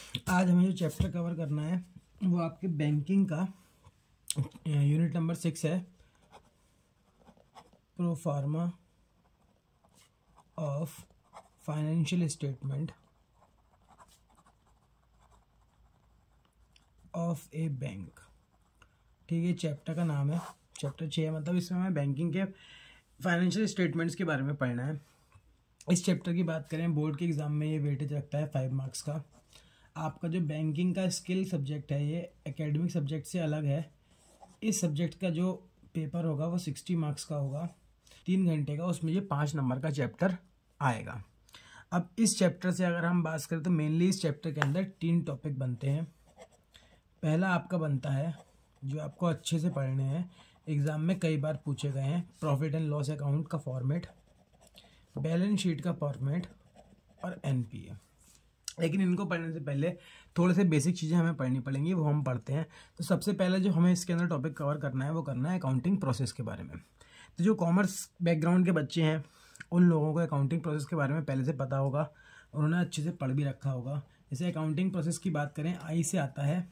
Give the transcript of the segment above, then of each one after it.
आज हमें जो चैप्टर कवर करना है वो आपके बैंकिंग का यूनिट नंबर 6 है, pro pharma of financial statement of A bank. ठीक है, चैप्टर का नाम है चैप्टर 6, मतलब इसमें हमें बैंकिंग के फाइनेंशियल स्टेटमेंट्स के बारे में पढ़ना है। इस चैप्टर की बात करें, बोर्ड के एग्ज़ाम में ये वेटेज रखता है 5 मार्क्स का। आपका जो बैंकिंग का स्किल सब्जेक्ट है ये एकेडमिक सब्जेक्ट से अलग है। इस सब्जेक्ट का जो पेपर होगा वो 60 मार्क्स का होगा, 3 घंटे का, उसमें ये 5 नंबर का चैप्टर आएगा। अब इस चैप्टर से अगर हम बात करें तो मेनली इस चैप्टर के अंदर 3 टॉपिक बनते हैं। पहला आपका बनता है जो आपको अच्छे से पढ़ने हैं, एग्ज़ाम में कई बार पूछे गए हैं, प्रॉफिट एंड लॉस अकाउंट का फॉर्मेट, बैलेंस शीट का फॉर्मेट और एनपीए। लेकिन इनको पढ़ने से पहले थोड़े से बेसिक चीज़ें हमें पढ़नी पड़ेंगी, वो हम पढ़ते हैं। तो सबसे पहले जो हमें इसके अंदर टॉपिक कवर करना है वो करना है अकाउंटिंग प्रोसेस के बारे में। तो जो कॉमर्स बैकग्राउंड के बच्चे हैं उन लोगों को अकाउंटिंग प्रोसेस के बारे में पहले से पता होगा, उन्होंने अच्छे से पढ़ भी रखा होगा। जैसे अकाउंटिंग प्रोसेस की बात करें, आई से आता है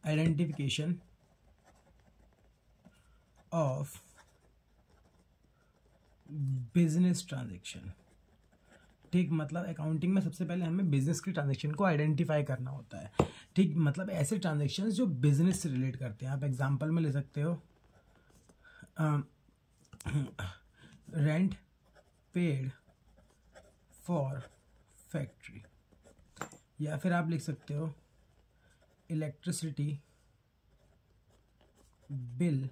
आइडेंटिफिकेशन ऑफ बिजनेस ट्रांजेक्शन। ठीक, मतलब अकाउंटिंग में सबसे पहले हमें बिजनेस की ट्रांजेक्शन को आइडेंटिफाई करना होता है। ठीक, मतलब ऐसे ट्रांजेक्शन्स जो बिजनेस से रिलेट करते हैं। आप एग्जांपल में ले सकते हो रेंट पेड फॉर फैक्ट्री, या फिर आप लिख सकते हो electricity bill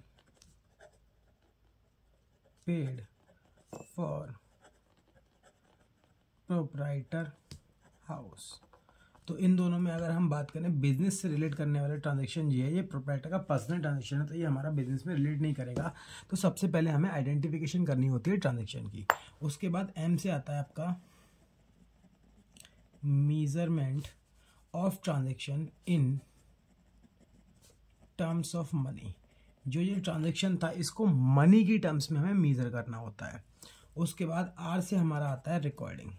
paid for proprietor house. तो इन दोनों में अगर हम बात करें बिजनेस से रिलेट करने वाले ट्रांजैक्शन ये प्रोप्राइटर का पर्सनल ट्रांजैक्शन है, तो ये हमारा बिजनेस में रिलेट नहीं करेगा। तो सबसे पहले हमें आइडेंटिफिकेशन करनी होती है ट्रांजैक्शन की। उसके बाद एम से आता है आपका measurement of transaction in terms of money. जो ये ट्रांजैक्शन था इसको मनी की टर्म्स में हमें मेजर करना होता है। उसके बाद आर से हमारा आता है रिकॉर्डिंग।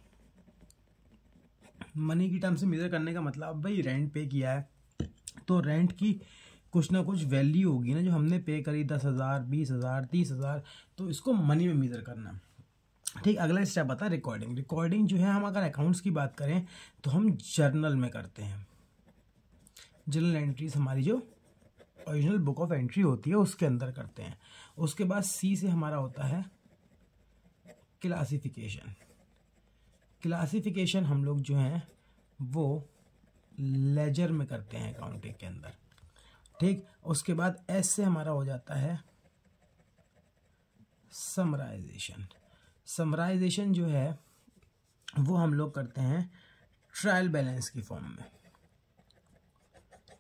मनी की टर्म से मेजर करने का मतलब, भाई रेंट पे किया है तो रेंट की कुछ ना कुछ वैल्यू होगी ना, जो हमने पे करी 10,000 20,000 30,000, तो इसको मनी में मेजर करना। ठीक, अगला स्टेप आता है रिकॉर्डिंग। रिकॉर्डिंग जो है, हम अगर अकाउंट्स की बात करें तो हम जर्नल में करते हैं। जर्नल एंट्रीज हमारी जो ओरिजिनल बुक ऑफ एंट्री होती है उसके अंदर करते हैं। उसके बाद सी से हमारा होता है क्लासिफिकेशन। क्लासिफिकेशन हम लोग जो हैं वो लेजर में करते हैं अकाउंटिंग के अंदर। ठीक, उसके बाद एस से हमारा हो जाता है समराइजेशन। समराइजेशन जो है वो हम लोग करते हैं ट्रायल बैलेंस की फॉर्म में।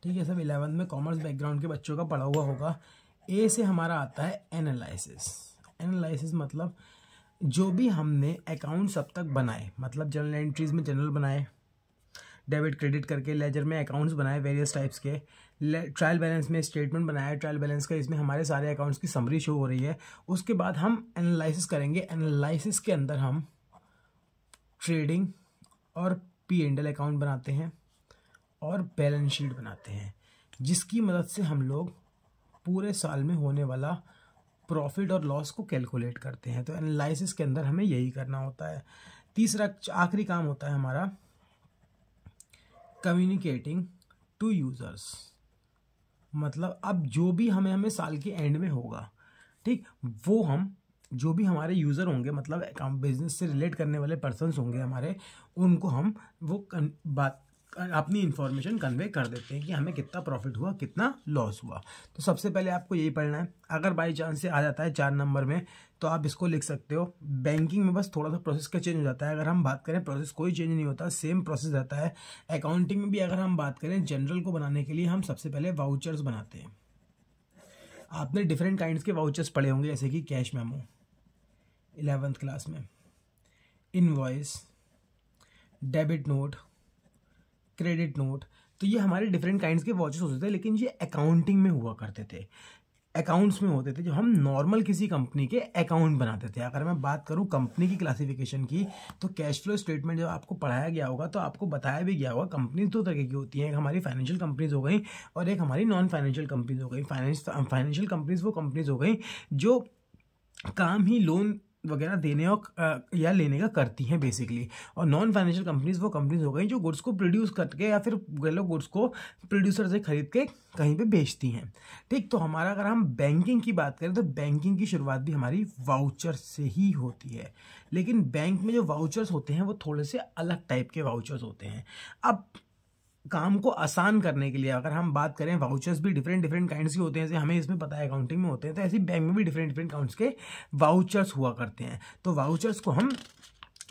ठीक है, सब 11th में कॉमर्स बैकग्राउंड के बच्चों का पढ़ा हुआ होगा। ए से हमारा आता है एनालिसिस। एनालिसिस मतलब जो भी हमने अकाउंट्स अब तक बनाए, मतलब जर्नल एंट्रीज में जनरल बनाए, डेबिट क्रेडिट करके लेजर में अकाउंट्स बनाए वेरियस टाइप्स के, ट्रायल बैलेंस में स्टेटमेंट बनाया ट्रायल बैलेंस का, इसमें हमारे सारे अकाउंट्स की समरी शो हो रही है। उसके बाद हम एनालिसिस करेंगे। एनालिसिस के अंदर हम ट्रेडिंग और P&L अकाउंट बनाते हैं और बैलेंस शीट बनाते हैं, जिसकी मदद से हम लोग पूरे साल में होने वाला प्रॉफिट और लॉस को कैलकुलेट करते हैं। तो एनालिसिस के अंदर हमें यही करना होता है। तीसरा आखिरी काम होता है हमारा कम्युनिकेटिंग टू यूजर्स। मतलब अब जो भी हमें साल के एंड में होगा, ठीक, वो हम जो भी हमारे यूज़र होंगे, मतलब अकाउंट बिजनेस से रिलेट करने वाले पर्सन्स होंगे हमारे, उनको हम वो बात अपनी इन्फॉर्मेशन कन्वे कर देते हैं कि हमें कितना प्रॉफिट हुआ कितना लॉस हुआ। तो सबसे पहले आपको यही पढ़ना है। अगर बाई चांस से आ जाता है 4 नंबर में तो आप इसको लिख सकते हो। बैंकिंग में बस थोड़ा सा प्रोसेस का चेंज हो जाता है। अगर हम बात करें प्रोसेस कोई चेंज नहीं होता, सेम प्रोसेस रहता है। अकाउंटिंग में भी अगर हम बात करें जनरल को बनाने के लिए हम सबसे पहले वाउचर्स बनाते हैं। आपने डिफरेंट काइंड्स के वाउचर्स पढ़े होंगे, जैसे कि कैश मेमो 11th क्लास में, invoice, debit note, credit note. तो ये हमारे डिफरेंट काइंड्स के वाउचर्स होते थे, लेकिन ये अकाउंटिंग में हुआ करते थे। अकाउंट्स में होते थे, जो हम नॉर्मल किसी कंपनी के अकाउंट बनाते थे। अगर मैं बात करूं कंपनी की क्लासिफिकेशन की, तो कैश फ्लो स्टेटमेंट जब आपको पढ़ाया गया होगा तो आपको बताया भी गया होगा कंपनी दो तरह की होती हैं, एक हमारी फाइनेंशियल कंपनीज हो गई और एक हमारी नॉन फाइनेंशियल कंपनीज हो गई। फाइनेंशियल कंपनीज वो कंपनीज हो गई जो काम ही लोन वगैरह देने और या लेने का करती हैं बेसिकली, और नॉन फाइनेंशियल कंपनीज वो कंपनीज हो गई जो गुड्स को प्रोड्यूस करके या फिर गुड्स को प्रोड्यूसर से खरीद के कहीं पे बेचती हैं। ठीक, तो हमारा अगर हम बैंकिंग की बात करें तो बैंकिंग की शुरुआत भी हमारी वाउचर से ही होती है, लेकिन बैंक में जो वाउचर्स होते हैं वो थोड़े से अलग टाइप के वाउचर्स होते हैं। अब काम को आसान करने के लिए अगर हम बात करें, वाउचर्स भी डिफरेंट काइंड्स के होते हैं, जैसे हमें इसमें पता है अकाउंटिंग में होते हैं, तो ऐसे बैंक में भी डिफरेंट काउंट्स के वाउचर्स हुआ करते हैं। तो वाउचर्स को हम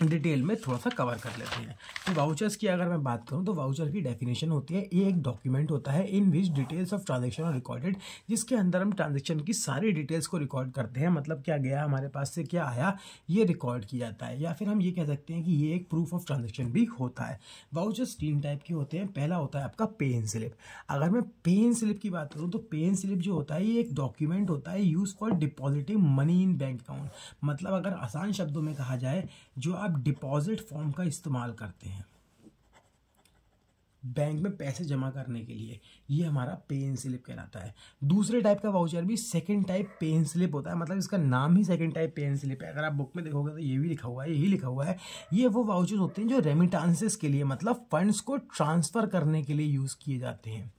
डिटेल में थोड़ा सा कवर कर लेते हैं। तो वाउचर्स की अगर मैं बात करूं तो वाउचर की डेफिनेशन होती है, ये एक डॉक्यूमेंट होता है in which details of transaction are recorded, जिसके अंदर हम ट्रांजैक्शन की सारी डिटेल्स को रिकॉर्ड करते हैं। मतलब क्या गया हमारे पास से, क्या आया, ये रिकॉर्ड किया जाता है, या फिर हम ये कह सकते हैं कि ये एक प्रूफ ऑफ ट्रांजैक्शन भी होता है। वाउचर्स 3 टाइप के होते हैं। पहला होता है आपका पे इन स्लिप। अगर मैं पे इन स्लिप की बात करूँ तो पे इन स्लिप जो होता है ये एक डॉक्यूमेंट होता है use for depositing money in bank account. मतलब अगर आसान शब्दों में कहा जाए, जो आप डिपॉजिट फॉर्म का इस्तेमाल करते हैं बैंक में पैसे जमा करने के लिए, ये हमारा पे इन स्लिप कहलाता है। दूसरे टाइप का वाउचर भी सेकंड टाइप पे इन स्लिप होता है, मतलब इसका नाम ही सेकंड टाइप पे इन स्लिप है। अगर आप बुक में देखोगे तो ये भी लिखा हुआ है, यही लिखा हुआ है। ये वो वाउचर्स होते हैं जो रेमिटांसेस के लिए, मतलब फंड्स को ट्रांसफर करने के लिए यूज किए जाते हैं।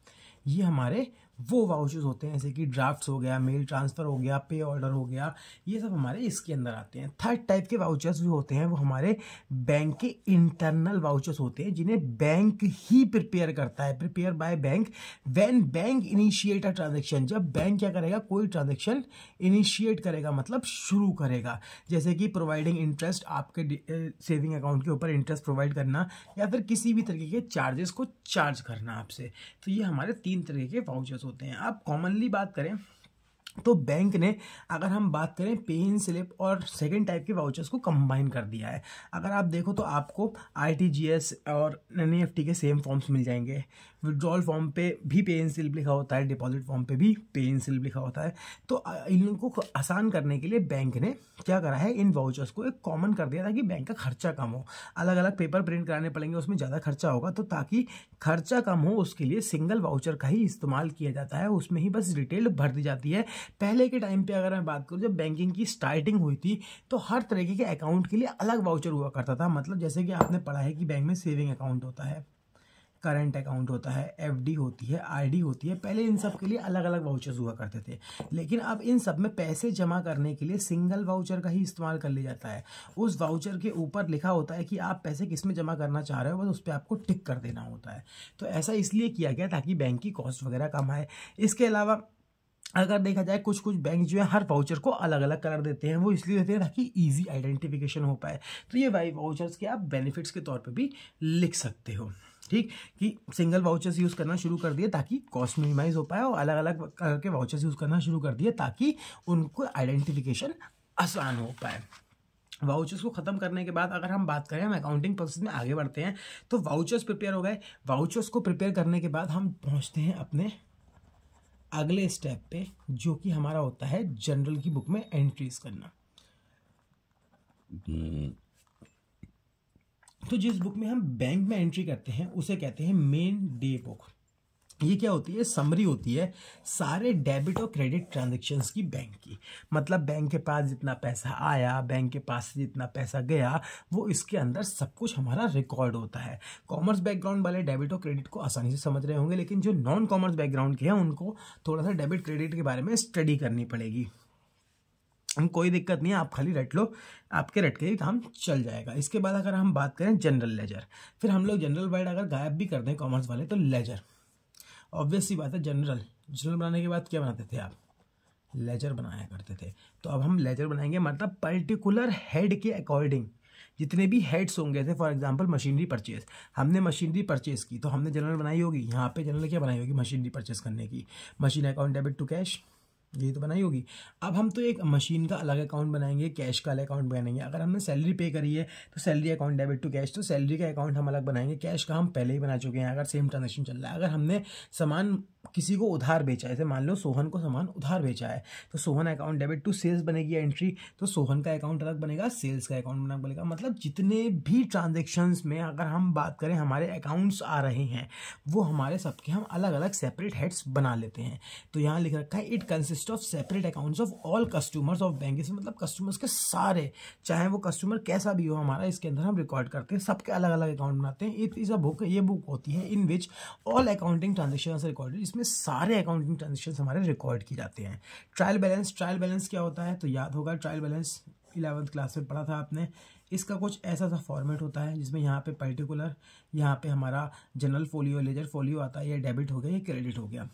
ये हमारे वो वाउचर्स होते हैं, जैसे कि ड्राफ्ट्स हो गया, मेल ट्रांसफ़र हो गया, पे ऑर्डर हो गया, ये सब हमारे इसके अंदर आते हैं। थर्ड टाइप के वाउचर्स भी होते हैं, वो हमारे बैंक के इंटरनल वाउचर्स होते हैं, जिन्हें बैंक ही प्रिपेयर करता है, prepare by bank when bank initiate a transaction. जब बैंक क्या करेगा, कोई ट्रांजेक्शन इनिशिएट करेगा, मतलब शुरू करेगा, जैसे कि प्रोवाइडिंग इंटरेस्ट, आपके सेविंग अकाउंट के ऊपर इंटरेस्ट प्रोवाइड करना, या फिर किसी भी तरीके के चार्जेस को चार्ज करना आपसे। तो ये हमारे 3 तरह के वाउचर्स होते हैं। आप कॉमनली बात करें तो बैंक ने, अगर हम बात करें, पे इन स्लिप और सेकंड टाइप के वाउचर्स को कंबाइन कर दिया है। अगर आप देखो तो आपको आरटीजीएस और एनईएफटी के सेम फॉर्म्स मिल जाएंगे। विड्रॉल फॉर्म पे भी पे इन स्लिप लिखा होता है, डिपॉजिट फॉर्म पे भी पे इन स्लिप लिखा होता है। तो इनको आसान करने के लिए बैंक ने क्या करा है, इन वाउचर्स को एक कॉमन कर दिया ताकि बैंक का खर्चा कम हो। अलग अलग पेपर प्रिंट कराने पड़ेंगे, उसमें ज़्यादा खर्चा होगा, तो ताकि खर्चा कम हो उसके लिए सिंगल वाउचर का ही इस्तेमाल किया जाता है, उसमें ही बस डिटेल भर दी जाती है। पहले के टाइम पे अगर मैं बात करूँ, जब बैंकिंग की स्टार्टिंग हुई थी तो हर तरीके के अकाउंट के लिए अलग वाउचर हुआ करता था। मतलब जैसे कि आपने पढ़ा है कि बैंक में सेविंग अकाउंट होता है, करंट अकाउंट होता है, एफडी होती है, आरडी होती है। पहले इन सब के लिए अलग अलग वाउचर्स हुआ करते थे, लेकिन अब इन सब में पैसे जमा करने के लिए सिंगल वाउचर का ही इस्तेमाल कर लिया जाता है। उस वाउचर के ऊपर लिखा होता है कि आप पैसे किस में जमा करना चाह रहे हो, बस उस पर आपको टिक कर देना होता है। तो ऐसा इसलिए किया गया ताकि बैंक की कॉस्ट वगैरह कम आए। इसके अलावा अगर देखा जाए, कुछ कुछ बैंक जो है हर वाउचर को अलग अलग कलर देते हैं, वो इसलिए देते हैं ताकि इजी आइडेंटिफिकेशन हो पाए। तो ये वाउचर्स के आप बेनिफिट्स के तौर पे भी लिख सकते हो। ठीक, कि सिंगल वाउचर्स यूज़ करना शुरू कर दिए ताकि कॉस्ट मिनिमाइज हो पाए, और अलग अलग कलर के वाउचर्स यूज़ करना शुरू कर दिए ताकि उनको आइडेंटिफिकेशन आसान हो पाए। वाउचर्स को ख़त्म करने के बाद अगर हम बात करें, हम अकाउंटिंग प्रोसेस में आगे बढ़ते हैं। तो वाउचर्स प्रिपेयर हो गए। वाउचर्स को प्रिपेयर करने के बाद हम पहुँचते हैं अपने अगले स्टेप पे, जो कि हमारा होता है जनरल की बुक में एंट्रीज करना। तो जिस बुक में हम बैंक में एंट्री करते हैं उसे कहते हैं मेन डे बुक। ये क्या होती है, समरी होती है सारे डेबिट और क्रेडिट ट्रांजैक्शंस की बैंक की। मतलब बैंक के पास जितना पैसा आया, बैंक के पास से जितना पैसा गया, वो इसके अंदर सब कुछ हमारा रिकॉर्ड होता है। कॉमर्स बैकग्राउंड वाले डेबिट और क्रेडिट को आसानी से समझ रहे होंगे, लेकिन जो नॉन कॉमर्स बैकग्राउंड के हैं उनको थोड़ा सा डेबिट क्रेडिट के बारे में स्टडी करनी पड़ेगी। कोई दिक्कत नहीं है, आप खाली रट लो, आपके रट के ही काम चल जाएगा। इसके बाद अगर हम बात करें जनरल लेजर, फिर हम लोग जनरल वर्ड अगर गायब भी कर दें कॉमर्स वाले तो लेजर, ऑब्वियस सी बात है। जनरल बनाने के बाद क्या बनाते थे आप, लेजर बनाया करते थे। तो अब हम लेजर बनाएंगे, मतलब पर्टिकुलर हेड के अकॉर्डिंग जितने भी हेड्स होंगे, जैसे फॉर एग्जांपल मशीनरी परचेज, हमने मशीनरी परचेज की तो हमने जनरल बनाई होगी। यहाँ पे जनरल क्या बनाई होगी, मशीनरी परचेज करने की, machine account debit to cash, ये तो बनाई होगी। अब हम तो एक मशीन का अलग अकाउंट बनाएंगे, कैश का अलग अकाउंट बनाएंगे। अगर हमने सैलरी पे करी है तो salary account debit to cash, तो सैलरी का अकाउंट हम अलग बनाएंगे, कैश का हम पहले ही बना चुके हैं अगर सेम ट्रांजेक्शन चल रहा है। अगर हमने सामान किसी को उधार बेचा है, जैसे मान लो सोहन को सामान उधार बेचा है, तो Sohan account debit to sales बनेगी एंट्री, तो सोहन का अकाउंट अलग बनेगा, सेल्स का अकाउंट अलग बनेगा। मतलब जितने भी ट्रांजेक्शन्स में अगर हम बात करें हमारे अकाउंट्स आ रहे हैं, वो हमारे सबके हम अलग अलग सेपरेट हेड्स बना लेते हैं। तो यहाँ लिख रखा है it consist of separate accounts of all customers of bank. इसमें मतलब कस्टमर्स के सारे, चाहे वो कस्टमर कैसा भी हो हमारा, इसके अंदर हम रिकॉर्ड करते हैं, सबके अलग अलग अकाउंट बनाते हैं। इट इज़ अ बुक, ये बुक होती है in which all accounting transaction recorded, इसमें सारे अकाउंटिंग ट्रांजेक्शन हमारे रिकॉर्ड की जाते हैं। ट्रायल बैलेंस, ट्रायल बैलेंस क्या होता है तो याद होगा, ट्रायल बैलेंस 11th क्लास में पढ़ा था आपने। इसका कुछ ऐसा सा फॉर्मेट होता है जिसमें यहाँ पे पर्टिकुलर, यहाँ पे हमारा जनरल फोलियो, लेजर फोलियो आता है, ये डेबिट हो गया, ये क्रेडिट हो गया।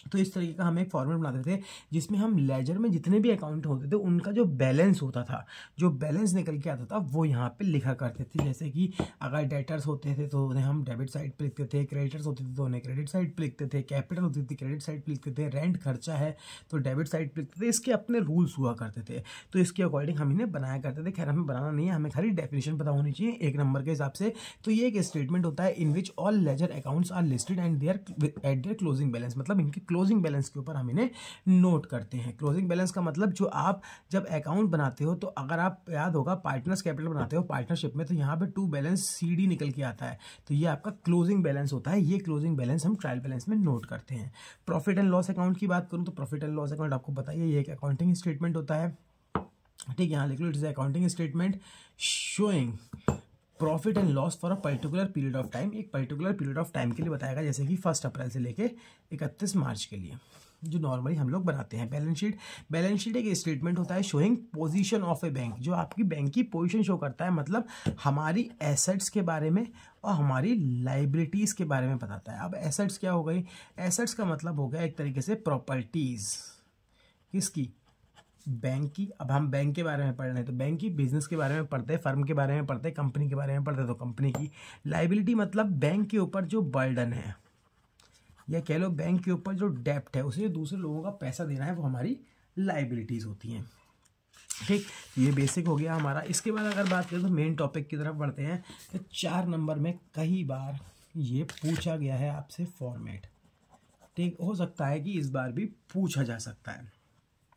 तो इस तरीके का हम एक फॉर्मेट बनाते थे जिसमें हम लेजर में जितने भी अकाउंट होते थे उनका जो बैलेंस होता था, जो बैलेंस निकल के आता था, वो यहाँ पे लिखा करते थे। जैसे कि अगर डेटर्स होते थे तो उन्हें हम डेबिट साइड पे लिखते थे, क्रेडिटर्स होते थे तो उन्हें क्रेडिट साइड पे लिखते थे, कैपिटल होती थी क्रेडिट साइड पे लिखते थे, रेंट खर्चा है तो डेबिट साइड पे लिखते थे। इसके अपने रूल्स हुआ करते थे, तो इसके अकॉर्डिंग हम इन्हें बनाया करते थे। खैर हमें बनाना नहीं है, हमें खाली डेफिनेशन पता होनी चाहिए 1 नंबर के हिसाब से। तो ये एक स्टेटमेंट होता है in which all ledger accounts are listed and their at their closing balance, मतलब इनके क्लोजिंग बैलेंस के ऊपर हम इन्हें नोट करते हैं। क्लोजिंग बैलेंस का मतलब जो आप जब अकाउंट बनाते हो, तो अगर आप याद होगा पार्टनर्स कैपिटल बनाते हो पार्टनरशिप में, तो यहाँ पे टू बैलेंस CD निकल के आता है, तो ये आपका क्लोजिंग बैलेंस होता है। ये क्लोजिंग बैलेंस हम ट्रायल बैलेंस में नोट करते हैं। प्रॉफिट एंड लॉस अकाउंट की बात करूँ तो प्रॉफिट एंड लॉस अकाउंट आपको बताइए, ये एक अकाउंटिंग स्टेटमेंट होता है। ठीक है, यहाँ लिख लो it is accounting statement showing profit and loss for a particular period of time. एक पर्टिकुलर पीरियड ऑफ टाइम के लिए बताएगा, जैसे कि 1 अप्रैल से लेके 31 मार्च के लिए, जो नॉर्मली हम लोग बनाते हैं। बैलेंस शीट, बैलेंस शीट एक स्टेटमेंट होता है showing position of A bank, जो आपकी बैंक की पोजीशन शो करता है, मतलब हमारी एसेट्स के बारे में और हमारी लाइबिलिटीज़ के बारे में बताता है। अब एसेट्स क्या हो गई, एसेट्स का मतलब हो गया एक तरीके से प्रॉपर्टीज़, किसकी, बैंक की। अब हम बैंक के बारे में पढ़ रहे हैं तो बैंक की, बिजनेस के बारे में पढ़ते हैं, फर्म के बारे में पढ़ते हैं, कंपनी के बारे में पढ़ते हैं तो कंपनी की। लाइबिलिटी मतलब बैंक के ऊपर जो बर्डन है, या कह लो बैंक के ऊपर जो डेप्ट है, उसे दूसरे लोगों का पैसा देना है, वो हमारी लाइबिलिटीज़ होती हैं। ठीक, ये बेसिक हो गया हमारा। इसके बाद अगर बात करें तो मेन टॉपिक की तरफ बढ़ते हैं। तो 4 नंबर में कई बार ये पूछा गया है आपसे फॉर्मेट। ठीक, हो सकता है कि इस बार भी पूछा जा सकता है।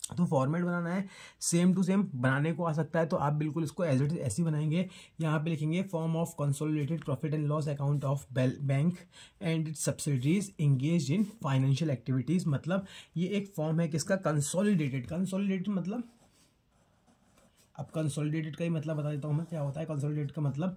तो फॉर्मेट बनाना है, सेम टू सेम बनाने को आ सकता है, तो आप बिल्कुल इसको एज इट इज ऐसे ही बनाएंगे। यहाँ पे लिखेंगे form of consolidated profit and loss account of bank and it's subsidiaries engaged in financial activities. मतलब ये एक फॉर्म है किसका, कंसोलिडेटेड। कंसोलिडेटेड मतलब, अब कंसोलिडेटेड का ही मतलब बता देता हूँ मैं क्या होता है। कंसोलिडेटेड का मतलब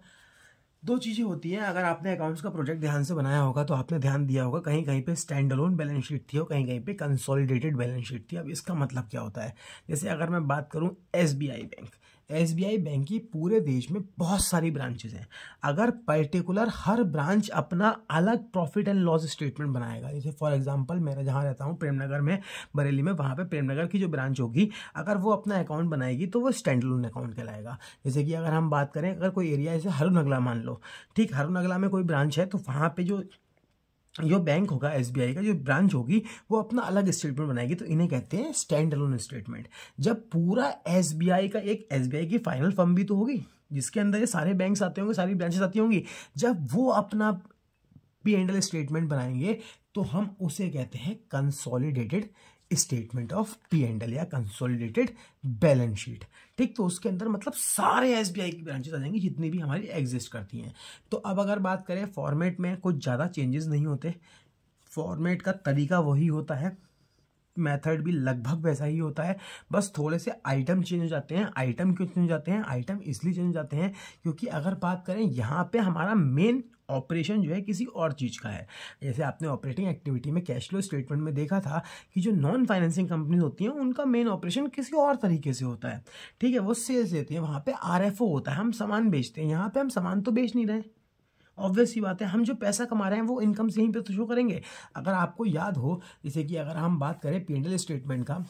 2 चीज़ें होती हैं। अगर आपने अकाउंट्स का प्रोजेक्ट ध्यान से बनाया होगा तो आपने ध्यान दिया होगा, कहीं कहीं पे स्टैंड अलोन बैलेंस शीट थी और कहीं कहीं पे कंसोलिडेटेड बैलेंस शीट थी। अब इसका मतलब क्या होता है, जैसे अगर मैं बात करूं SBI बैंक, SBI बैंक की पूरे देश में बहुत सारी ब्रांचेज हैं। अगर पर्टिकुलर हर ब्रांच अपना अलग प्रॉफिट एंड लॉस स्टेटमेंट बनाएगा, जैसे फॉर एग्जांपल मेरा जहाँ रहता हूँ प्रेमनगर में, बरेली में, वहाँ पे प्रेमनगर की जो ब्रांच होगी, अगर वो अपना अकाउंट बनाएगी तो वो स्टैंड अलोन अकाउंट कहलाएगा। जैसे कि अगर हम बात करें, अगर कोई एरिया जैसे हरुनगला मान लो, ठीक, हरुनगला में कोई ब्रांच है, तो वहाँ पे जो बैंक होगा SBI का, जो ब्रांच होगी, वो अपना अलग स्टेटमेंट बनाएगी, तो इन्हें कहते हैं स्टैंड अलोन स्टेटमेंट। जब पूरा SBI का, एक SBI की फाइनल फर्म भी तो होगी जिसके अंदर ये सारे बैंक्स आते होंगे, सारी ब्रांचेस आती होंगी, जब वो अपना P&L स्टेटमेंट बनाएंगे तो हम उसे कहते हैं कंसोलिडेटेड स्टेटमेंट ऑफ P&L या कंसोलिडेटेड बैलेंस शीट। ठीक, तो उसके अंदर मतलब सारे SBI की ब्रांचेस आ जाएंगी जितनी भी हमारी एग्जिस्ट करती हैं। तो अब अगर बात करें फॉर्मेट में, कुछ ज़्यादा चेंजेस नहीं होते, फॉर्मेट का तरीका वही होता है, मेथड भी लगभग वैसा ही होता है, बस थोड़े से आइटम चेंज हो जाते हैं। आइटम क्यों चेंज हो जाते हैं, आइटम इसलिए चेंज हो जाते हैं क्योंकि अगर बात करें यहाँ पे हमारा मेन ऑपरेशन जो है किसी और चीज़ का है। जैसे आपने ऑपरेटिंग एक्टिविटी में कैश फ्लो स्टेटमेंट में देखा था कि जो नॉन फाइनेंसिंग कंपनीज होती हैं उनका मेन ऑपरेशन किसी और तरीके से होता है। ठीक है, वो सेल्स देती है, वहाँ पे RFO होता है, हम सामान बेचते हैं। यहाँ पे हम सामान तो बेच नहीं रहे, ऑब्वियस सी बात है, हम जो पैसा कमा रहे हैं वो इनकम से ही पे तो शो करेंगे। अगर आपको याद हो, जैसे कि अगर हम बात करें P&L स्टेटमेंट का,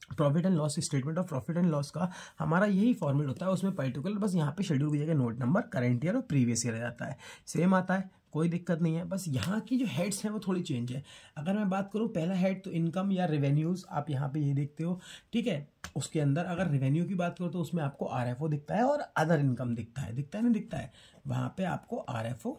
profit and loss statement of profit and loss का हमारा यही फॉर्मेट होता है। उसमें पर्टिकुलर बस यहाँ पे शेड्यूल की जगह नोट नंबर, करंट ईयर और प्रीवियस ईयर आ जाता है, सेम आता है, कोई दिक्कत नहीं है। बस यहाँ की जो हेड्स हैं वो थोड़ी चेंज है। अगर मैं बात करूँ पहला हेड तो इनकम या रेवेन्यूज़, आप यहाँ पे ये देखते हो, ठीक है। उसके अंदर अगर रेवेन्यू की बात करो तो उसमें आपको RFO दिखता है और अदर इनकम दिखता है, दिखता है नहीं दिखता है, वहाँ पे आपको RFO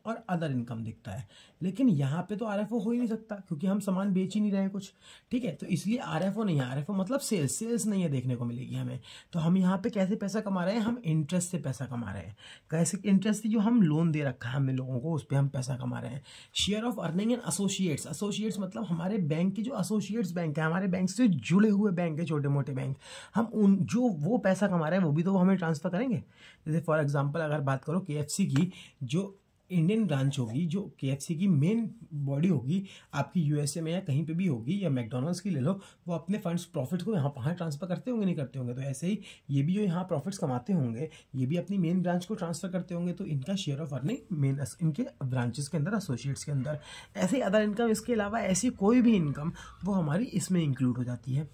और अदर इनकम दिखता है। लेकिन यहाँ पे तो आरएफओ हो ही नहीं सकता क्योंकि हम सामान बेच ही नहीं रहे हैं कुछ, ठीक है। तो इसलिए आरएफओ नहीं है, आरएफओ मतलब सेल्स नहीं है देखने को मिलेगी हमें। तो हम यहाँ पे कैसे पैसा कमा रहे हैं, हम इंटरेस्ट से पैसा कमा रहे हैं। कैसे इंटरेस्ट, जो हम लोन दे रखा है हमने लोगों को, उस पर हम पैसा कमा रहे हैं। Share of earning and associates, associates मतलब हमारे बैंक के जो एसोसिएट्स बैंक है, हमारे बैंक से जुड़े हुए बैंक है, छोटे मोटे बैंक, हम उन जो वो पैसा कमा रहे हैं वो भी तो हमें ट्रांसफर करेंगे। जैसे फॉर एग्जांपल अगर बात करो केएफसी की, जो इंडियन ब्रांच होगी, जो केएफसी की मेन बॉडी होगी आपकी यूएसए में या कहीं पे भी होगी, या मैकडोनल्ड्स की ले लो, वो अपने फंड्स प्रॉफिट को यहाँ वहाँ ट्रांसफर करते होंगे, नहीं करते होंगे। तो ऐसे ही ये भी जो यहाँ प्रॉफिट्स कमाते होंगे, ये भी अपनी मेन ब्रांच को ट्रांसफर करते होंगे। तो इनका शेयर ऑफ अर्निंग मेन इनके ब्रांचेस के अंदर, एसोसिएट्स के अंदर। ऐसे ही अदर इनकम, इसके अलावा ऐसी कोई भी इनकम वो हमारी इसमें इंक्लूड हो जाती है।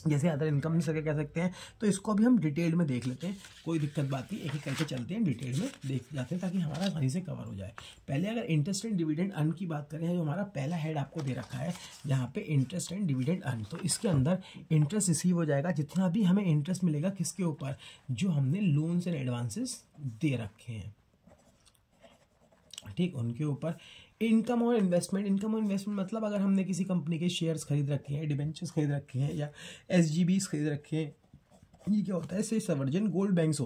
जैसे अदर इनकम से कह सकते हैं। तो इसको भी हम डिटेल में देख लेते हैं, कोई दिक्कत बात नहीं, एक एक करके चलते हैं, डिटेल में देख जाते हैं ताकि हमारा आसानी से कवर हो जाए। पहले अगर इंटरेस्ट एंड डिविडेंड अर्न की बात करें, जो हमारा पहला हेड आपको दे रखा है यहाँ पे इंटरेस्ट एंड डिविडेंड अर्न, तो इसके अंदर इंटरेस्ट रिसीव हो जाएगा, जितना भी हमें इंटरेस्ट मिलेगा किसके ऊपर, जो हमने लोन्स एंड एडवांसेस दे रखे हैं, ठीक, उनके ऊपर। इनकम और इन्वेस्टमेंट, इनकम और इन्वेस्टमेंट मतलब अगर हमने किसी कंपनी के शेयर्स खरीद रखे हैं, डिबेंचर्स खरीद रखे हैं, या एसजीबीस खरीद रखे हैं, ये क्या होता है, से सवर्जिन गोल्ड बैंक्स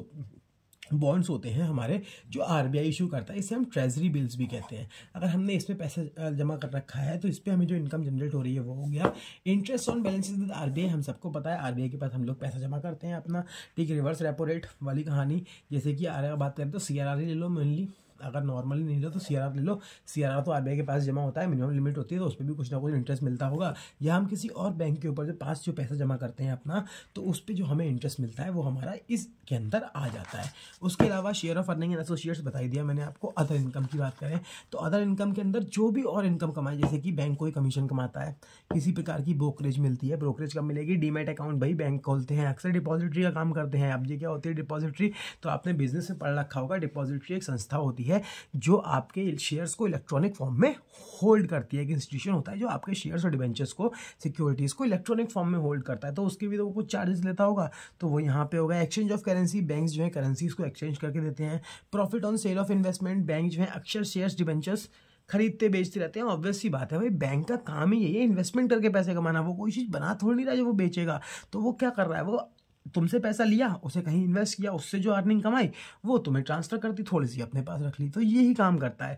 बॉन्ड्स होते हैं हमारे, जो आरबीआई इशू करता है, इसे हम ट्रेजरी बिल्स भी कहते हैं। अगर हमने इसमें पैसा जमा कर रखा है तो इस पर हमें जो इनकम जनरेट हो रही है वो हो गया interest on balances with RBI. हम सबको पता है आरबीआई के पास हम लोग पैसा जमा करते हैं अपना, ठीक है। रिवर्स रेपो रेट वाली कहानी, जैसे कि बात करें तो सीआरआर ले लो मेनली, अगर नॉर्मली नहीं लो तो सीआरआर ले लो। सीआरआर तो आरबीआई के पास जमा होता है, मिनिमम लिमिट होती है, तो उस पर भी कुछ ना कुछ इंटरेस्ट मिलता होगा। या हम किसी और बैंक के ऊपर जो पास जो पैसा जमा करते हैं अपना, तो उस पर जो हमें इंटरेस्ट मिलता है वो हमारा इसके अंदर आ जाता है। उसके अलावा share of earning and associates बताई दिया मैंने आपको। अदर इनकम की बात करें तो अदर इनकम के अंदर जो भी और इनकम कमाए, जैसे कि बैंक कोई कमीशन कमाता है, किसी प्रकार की ब्रोकरेज मिलती है, ब्रोकरेज कब मिलेगी, डीमैट अकाउंट भाई बैंक खोलते हैं, अक्सर डिपॉजिटरी का काम करते हैं। अब ये क्या होती है डिपॉजिटरी, तो आपने बिजनेस में पढ़ रखा होगा, डिपॉजिटरी एक संस्था होती है जो आपके शेयर्स को इलेक्ट्रॉनिक फॉर्म में होल्ड करती है। एक इंस्टीट्यूशन होता है जो आपके शेयर्स और डिबेंचर्स को, सिक्योरिटीज को इलेक्ट्रॉनिक फॉर्म में होल्ड करता है, तो उसके भी तो वो कुछ चार्जेस लेता होगा। तो वो यहाँ पे होगा। एक्सचेंज ऑफ करेंसी, बैंक्स जो है करेंसीज को एक्सचेंज करके देते हैं। Profit on sale of investment, bank जो है अक्सर शेयर्स डिबेंचर्स खरीदते बेचते रहते हैं। ऑब्वियस सी बात है भाई, बैंक का काम ही यही है इन्वेस्टमेंट करके पैसे कमाना, वो कोई चीज़ बना थोड़ी नहीं रहा जो वो बेचेगा। तो वो क्या कर रहा है, वो तुमसे पैसा लिया, उसे कहीं इन्वेस्ट किया, उससे जो अर्निंग कमाई वो तुम्हें ट्रांसफर कर दी, थोड़ी सी अपने पास रख ली, तो यही काम करता है,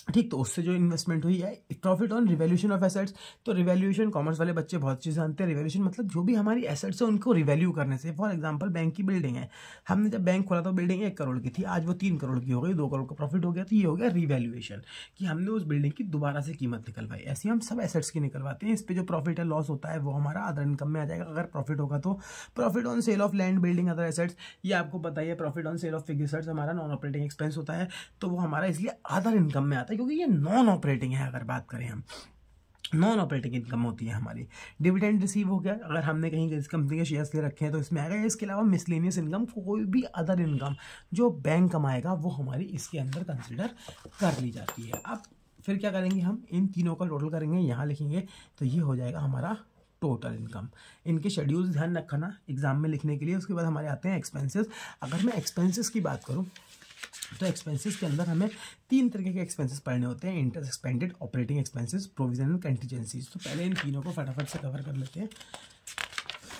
ठीक। तो उससे जो इन्वेस्टमेंट हुई है। Profit on revaluation of assets, तो रिवैल्यूएशन कॉमर्स वाले बच्चे बहुत चीज़ जानते हैं। रिवैल्यूएशन मतलब जो भी हमारी एसेट्स है उनको रिवैल्यू करने से। फॉर एग्जांपल बैंक की बिल्डिंग है, हमने जब बैंक खोला तो बिल्डिंग 1 करोड़ की थी, आज वो 3 करोड़ की हो गई, 2 करोड़ का प्रॉफिट हो गया, तो ये हो गया रिवैल्यूएशन, कि हमने उस बिल्डिंग की दोबारा से कीमत निकलवाई। ऐसे हम सब एसेट्स की निकलवाते हैं। इस पर जो प्रॉफिट है लॉस होता है वो हमारा अदर इनकम में आ जाएगा अगर प्रॉफिट होगा तो। Profit on sale of land building other assets, ये आपको पता ही है। Profit on sale of fixed assets हमारा नॉन ऑपरेटिंग एक्सपेंस होता है, तो वो हमारा इसलिए अदर इनकम में आता है, क्योंकि ये नॉन ऑपरेटिंग है। अगर बात करें हम, नॉन ऑपरेटिंग इनकम होती है हमारी। डिविडेंड रिसीव हो गया, अगर हमने कहीं इस कंपनी के शेयर्स ले रखे हैं तो इसमें आएगा। इसके अलावा मिसलेनियस इनकम, कोई भी अदर इनकम जो बैंक कमाएगा वो हमारी इसके अंदर कंसिडर कर ली जाती है। अब फिर क्या करेंगे, हम इन तीनों का टोटल करेंगे, यहाँ लिखेंगे, तो ये हो जाएगा हमारा टोटल इनकम। इनके शेड्यूल्स ध्यान रखना एग्जाम में लिखने के लिए। उसके बाद हमारे आते हैं एक्सपेंसेस। अगर मैं एक्सपेंसेस की बात करूँ तो एक्सपेंसेस के अंदर हमें 3 तरीके के एक्सपेंसेस पढ़ने होते हैं, interest expanded, operating expenses, provision and contingencies. तो पहले इन तीनों को फटाफट से कवर कर लेते हैं।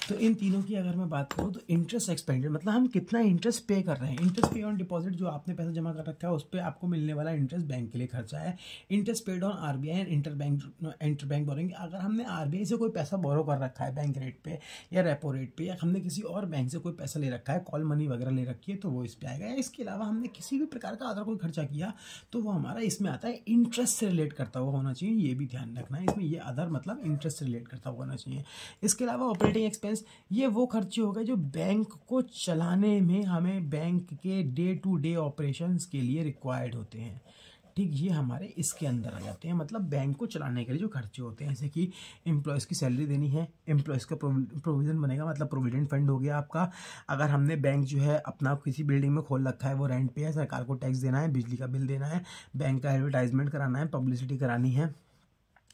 तो इन तीनों की अगर मैं बात करूँ तो इंटरेस्ट एक्सपेंडेड मतलब हम कितना इंटरेस्ट पे कर रहे हैं। इंटरेस्ट पे ऑन डिपॉजिट, जो आपने पैसा जमा कर रखा है उस पर आपको मिलने वाला इंटरेस्ट बैंक के लिए खर्चा है। Interest paid on RBI and interbank boring, अगर हमने आरबीआई से कोई पैसा बोरो कर रखा है बैंक रेट पे या रेपो रेट पे, या हमने किसी और बैंक से कोई पैसा ले रखा है, कॉल मनी वगैरह ले रखी है, तो वो इस पर आएगा। इसके अलावा हमने किसी भी प्रकार का अदर कोई खर्चा किया तो वो हमारा इसमें आता है। इंटरेस्ट से रिलेट करता हुआ होना चाहिए, ये भी ध्यान रखना है इसमें। ये अदर मतलब इंटरेस्ट से रिलेट करता हुआ होना चाहिए। इसके अलावा ऑपरेटिंग एक्सपेंस, ये वो खर्चे हो गए जो बैंक को चलाने में हमें बैंक के डे टू डे ऑपरेशंस के लिए रिक्वायर्ड होते हैं, ठीक। ये हमारे इसके अंदर आ जाते हैं, मतलब बैंक को चलाने के लिए जो खर्चे होते हैं, जैसे कि एम्प्लॉयज़ की सैलरी देनी है, एम्प्लॉयज़ का प्रोविजन बनेगा, मतलब प्रोविडेंट फंड हो गया आपका। अगर हमने बैंक जो है अपना किसी बिल्डिंग में खोल रखा है, वो रेंट पे है, सरकार को टैक्स देना है, बिजली का बिल देना है, बैंक का एडवर्टाइजमेंट कराना है, पब्लिसिटी करानी है,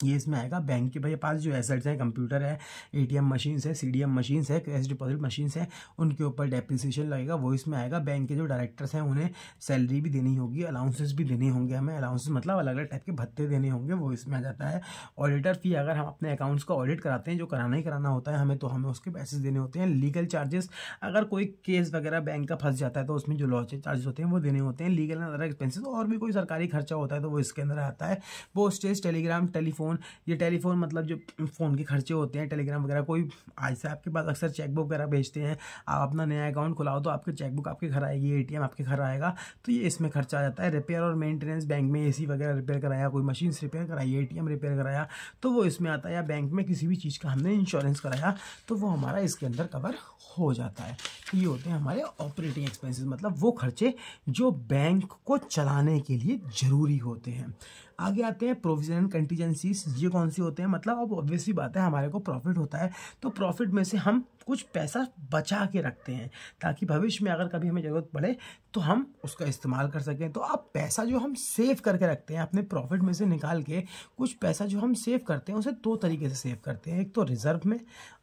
ये इसमें आएगा। बैंक के भैया पास जो एसेट्स हैं, कंप्यूटर है, एटीएम मशीन्स है, सीडीएम मशीन्स है, कैश डिपॉजिट मशीन्स है, उनके ऊपर डेप्रिसिएशन लगेगा, वो इसमें आएगा। बैंक के जो डायरेक्टर्स हैं उन्हें सैलरी भी देनी होगी, अलाउंसेस भी देने होंगे हमें, अलाउंसेस मतलब अलग अलग टाइप के भत्ते देने होंगे, वो इसमें आ जाता है। ऑडिटर फी, अगर हम अपने अकाउंट्स का ऑडिट कराते हैं, जो कराना ही कराना होता है हमें, तो हमें उसके पैसे देने होते हैं। लीगल चार्जेस, अगर कोई केस वगैरह बैंक का फंस जाता है तो उसमें जो लॉ चार्जेस होते हैं वो देने होते हैं। लीगल एंड अदर एक्सपेंसेस, और भी कोई सरकारी खर्चा होता है तो वो इसके अंदर आता है। पोस्टेज, टेलीग्राम, टेलीफोन, ये टेलीफोन मतलब जो फ़ोन के खर्चे होते हैं, टेलीग्राम वगैरह, कोई आज से आपके पास अक्सर चेकबुक वगैरह भेजते हैं, आप अपना नया अकाउंट खुलाओ तो आपके चेकबुक आपके घर आएगी, एटीएम आपके घर आएगा, तो ये इसमें खर्चा आ जाता है। रिपेयर और मेंटेनेंस, बैंक में एसी वगैरह रिपेयर कराया, कोई मशीन रिपेयर कराई, एटीएम रिपेयर कराया, तो वो इसमें आता है। या बैंक में किसी भी चीज़ का हमने इंश्योरेंस कराया तो वो हमारा इसके अंदर कवर हो जाता है। तो ये होते हैं हमारे ऑपरेटिंग एक्सपेंसेस, मतलब वो खर्चे जो बैंक को चलाने के लिए ज़रूरी होते हैं। आगे आते हैं प्रोविजन एंड कंटीजेंसीज। ये कौन सी होते हैं? मतलब अब ऑब्वियसली बात है, हमारे को प्रॉफिट होता है तो प्रॉफिट में से हम कुछ पैसा बचा के रखते हैं ताकि भविष्य में अगर कभी हमें ज़रूरत पड़े तो हम उसका इस्तेमाल कर सकें। तो अब पैसा जो हम सेव करके रखते हैं अपने प्रॉफिट में से निकाल के, कुछ पैसा जो हम सेव करते हैं उसे दो तरीके से सेव करते हैं, एक तो रिजर्व में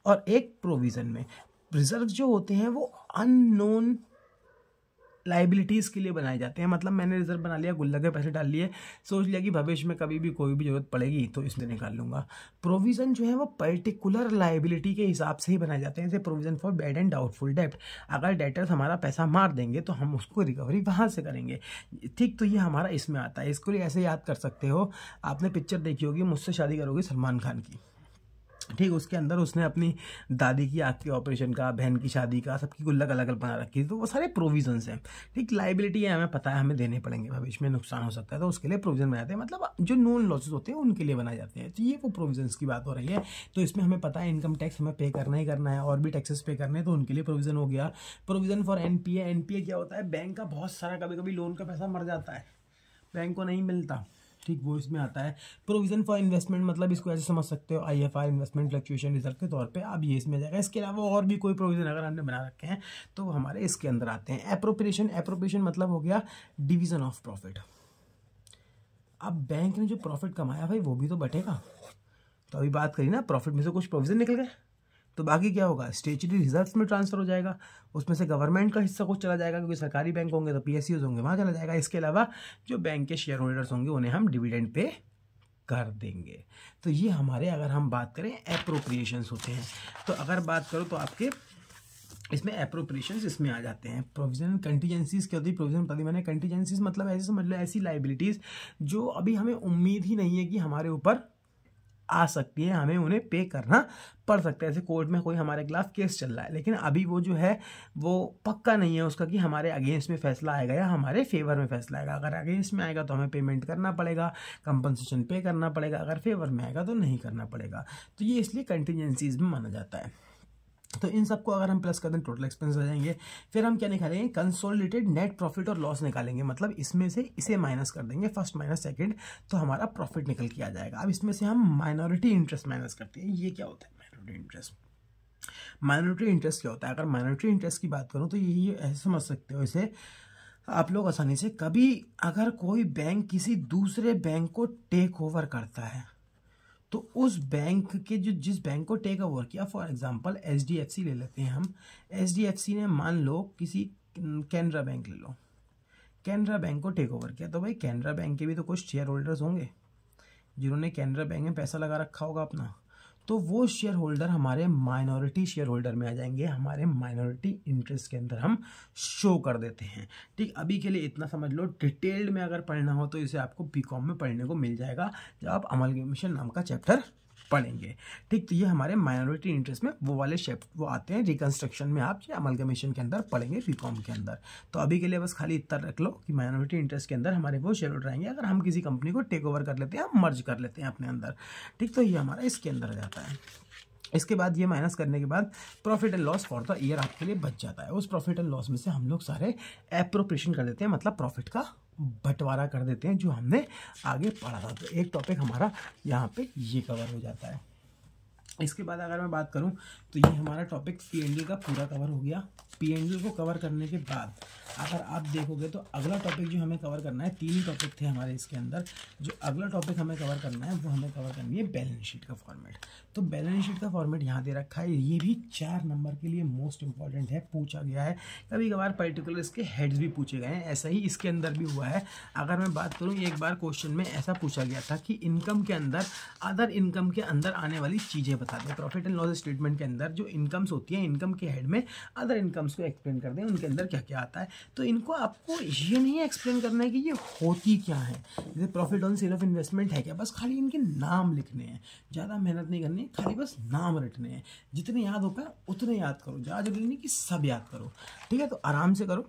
और एक प्रोविज़न में। रिजर्व जो होते हैं वो अननोन लाइबिलिटीज़ के लिए बनाए जाते हैं। मतलब मैंने रिजर्व बना लिया, गुल्लक के पैसे डाल लिए, सोच लिया कि भविष्य में कभी भी कोई भी जरूरत पड़ेगी तो इसमें निकाल लूँगा। प्रोविज़न जो है वो पर्टिकुलर लाइबिलिटी के हिसाब से ही बनाए जाते हैं, जैसे provision for bad and doubtful डेब्ट। अगर डेटर्स हमारा पैसा मार देंगे तो हम उसको रिकवरी वहाँ से करेंगे, ठीक। तो ये हमारा इसमें आता है। इसको ऐसे याद कर सकते हो, आपने पिक्चर देखी होगी मुझसे शादी करोगे सलमान खान की, ठीक। उसके अंदर उसने अपनी दादी की आँख के ऑपरेशन का, बहन की शादी का, सबकी गुल्लक अलग अलग बना रखी थी, तो वो सारे प्रोविजंस हैं, ठीक। लाइबिलिटी है, हमें पता है हमें देने पड़ेंगे, भविष्य में नुकसान हो सकता है तो उसके लिए प्रोविजन बनाते हैं। मतलब जो नॉन लॉसेस होते हैं उनके लिए बनाए जाते हैं। तो ये वो प्रोविजंस की बात हो रही है। तो इसमें हमें पता है इनकम टैक्स हमें पे करना ही करना है और भी टैक्सेस पे करने हैं, तो उनके लिए प्रोविजन हो गया। Provision for NPA. एनपीए क्या होता है? बैंक का बहुत सारा कभी कभी लोन का पैसा मर जाता है, बैंक को नहीं मिलता, ठीक, वो इसमें आता है। प्रोविजन फॉर इन्वेस्टमेंट, मतलब इसको ऐसे समझ सकते हो आईएफआर, इन्वेस्टमेंट फ्लक्चुएशन रिजर्व के तौर पे, अब ये इसमें आ जाएगा। इसके अलावा और भी कोई प्रोविजन अगर हमने बना रखे हैं तो वो हमारे इसके अंदर आते हैं। एप्रोप्रिएशन। एप्रोप्रिएशन मतलब हो गया डिवीजन ऑफ प्रॉफिट। अब बैंक ने जो प्रॉफिट कमाया भाई वो भी तो बटेगा, तो अभी बात करी ना, प्रॉफिट में से कुछ प्रोविजन निकल गए तो बाकी क्या होगा? स्टेचुरी रिजर्व्स में ट्रांसफर हो जाएगा, उसमें से गवर्नमेंट का हिस्सा कुछ चला जाएगा, क्योंकि सरकारी बैंक होंगे तो पीएसयूज होंगे, वहाँ चला जाएगा। इसके अलावा जो बैंक के शेयर होल्डर्स होंगे उन्हें हम डिविडेंड पे कर देंगे। तो ये हमारे, अगर हम बात करें, एप्रोप्रिएशंस होते हैं। तो अगर बात करो तो आपके इसमें एप्रोप्रिएशंस इसमें आ जाते हैं। प्रोविजन कंटीजेंसीज क्या होती है? प्रोविजन बता दी मैंने। कंटीजेंसीज मतलब ऐसे समझ लो ऐसी लाइबिलिटीज़ जो अभी हमें उम्मीद ही नहीं है कि हमारे ऊपर आ सकती है, हमें उन्हें पे करना पड़ सकता है। जैसे कोर्ट में कोई हमारे खिलाफ केस चल रहा है, लेकिन अभी वो जो है वो पक्का नहीं है उसका कि हमारे अगेंस्ट में फैसला आएगा या हमारे फेवर में फैसला आएगा। अगर अगेंस्ट में आएगा तो हमें पेमेंट करना पड़ेगा, कंपनसेशन पे करना पड़ेगा, अगर फेवर में आएगा तो नहीं करना पड़ेगा। तो ये इसलिए कंटीजेंसीज में माना जाता है। तो इन सबको अगर हम प्लस कर दें टोटल एक्सपेंस आ जाएंगे। फिर हम क्या निकालेंगे? कंसोलिडेटेड नेट प्रॉफिट और लॉस निकालेंगे, मतलब इसमें से इसे माइनस कर देंगे, फर्स्ट माइनस सेकंड, तो हमारा प्रॉफिट निकल के आ जाएगा। अब इसमें से हम माइनॉरिटी इंटरेस्ट माइनस करते हैं। ये क्या होता है माइनॉरिटी इंटरेस्ट? माइनॉरिटी इंटरेस्ट क्या होता है? अगर माइनॉरिटी इंटरेस्ट की बात करूँ तो ये ऐसे समझ सकते हो, इसे आप लोग आसानी से, कभी अगर कोई बैंक किसी दूसरे बैंक को टेक ओवर करता है तो उस बैंक के जिस बैंक को टेक ओवर किया, फॉर एग्जांपल एचडीएफसी ले लेते हैं हम। एचडीएफसी ने मान लो किसी कैनरा बैंक ले लो, कैनरा बैंक को टेक ओवर किया, तो भाई कैनरा बैंक के भी तो कुछ शेयर होल्डर्स होंगे जिन्होंने कैनरा बैंक में पैसा लगा रखा होगा अपना, तो वो शेयर होल्डर हमारे माइनॉरिटी शेयर होल्डर में आ जाएंगे, हमारे माइनॉरिटी इंटरेस्ट के अंदर हम शो कर देते हैं, ठीक। अभी के लिए इतना समझ लो। डिटेल्ड में अगर पढ़ना हो तो इसे आपको बीकॉम में पढ़ने को मिल जाएगा जब आप अमलगमेशन नाम का चैप्टर पढ़ेंगे, ठीक। तो ये हमारे माइनॉरिटी इंटरेस्ट में वो वाले शेप वो आते हैं रिकंस्ट्रक्शन में, आप ये अमलगमेशन के अंदर पढ़ेंगे बीकॉम के अंदर। तो अभी के लिए बस खाली इतना रख लो कि माइनॉरिटी इंटरेस्ट के अंदर हमारे वो शेयर होल्डर आएंगे अगर हम किसी कंपनी को टेक ओवर कर लेते हैं, हम मर्ज कर लेते हैं अपने अंदर, ठीक। तो ये हमारा इसके अंदर आ जाता है। इसके बाद ये माइनस करने के बाद profit and loss for the year आपके लिए बच जाता है। उस प्रॉफिट एंड लॉस में से हम लोग सारे एप्रोप्रिएशन कर देते हैं, मतलब प्रॉफिट का बंटवारा कर देते हैं, जो हमने आगे पढ़ा था। तो एक टॉपिक हमारा यहाँ पे ये कवर हो जाता है। इसके बाद अगर मैं बात करूं तो ये हमारा टॉपिक P&L का पूरा कवर हो गया। P&L को कवर करने के बाद अगर आप देखोगे तो अगला टॉपिक जो हमें कवर करना है, 3 ही टॉपिक थे हमारे इसके अंदर, जो अगला टॉपिक हमें कवर करना है वो हमें कवर करनी है बैलेंस शीट का फॉर्मेट। तो बैलेंस शीट का फॉर्मेट यहाँ दे रखा है, ये भी 4 नंबर के लिए मोस्ट इंपॉर्टेंट है, पूछा गया है। कभी कभार पर्टिकुलर इसके हेड्स भी पूछे गए हैं, ऐसा ही इसके अंदर भी हुआ है। अगर मैं बात करूँ, एक बार क्वेश्चन में ऐसा पूछा गया था कि इनकम के अंदर, अदर इनकम के अंदर आने वाली चीज़ें बता दें। प्रॉफिट एंड लॉस स्टेटमेंट के अंदर जो इनकम्स होती हैं, इनकम के हेड में अदर इनकम्स को एक्सप्लेन कर दें, उनके अंदर क्या क्या आता है। तो इनको आपको ये नहीं एक्सप्लेन करना है कि ये होती क्या है। जैसे profit on sale of investment है क्या, बस खाली इनके नाम लिखने हैं, ज़्यादा मेहनत नहीं करनी है, खाली बस नाम रटने हैं। जितने याद हो पाए उतने याद करो, ज़्यादा जरूरी नहीं कि सब याद करो, ठीक है। तो आराम से करो,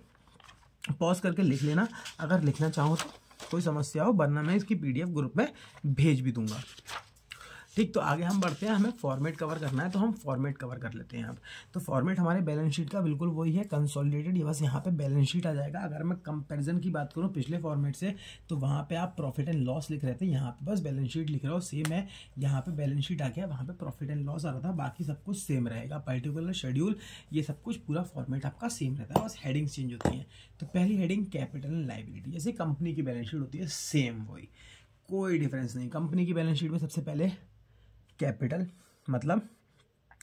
पॉज करके लिख लेना अगर लिखना चाहो तो, कोई समस्या हो, वरना मैं इसकी PDF ग्रुप में भेज भी दूंगा, ठीक। तो आगे हम बढ़ते हैं, हमें फॉर्मेट कवर करना है, तो हम फॉर्मेट कवर कर लेते हैं अब। तो फॉर्मेट हमारे बैलेंस शीट का बिल्कुल वही है, कंसोलिडेटेड। ये बस यहाँ पे बैलेंस शीट आ जाएगा। अगर मैं कंपैरिजन की बात करूँ पिछले फॉर्मेट से, तो वहाँ पे आप प्रॉफिट एंड लॉस लिख रहे थे, यहाँ पे बस बैलेंस शीट लिख रहे हो, सेम है। यहाँ पे बैलेंस शीट आ गया, वहाँ पे प्रॉफिट एंड लॉस आ रहा था, बाकी सब कुछ सेम रहेगा। पर्टिकुलर शेड्यूल, ये सब कुछ पूरा फॉर्मेट आपका सेम रहता है, बस हेडिंग्स चेंज होती हैं। तो पहली हेडिंग कैपिटल एंड लायबिलिटी, जैसे कंपनी की बैलेंस शीट होती है, सेम वही, कोई डिफरेंस नहीं। कंपनी की बैलेंस शीट में सबसे पहले कैपिटल मतलब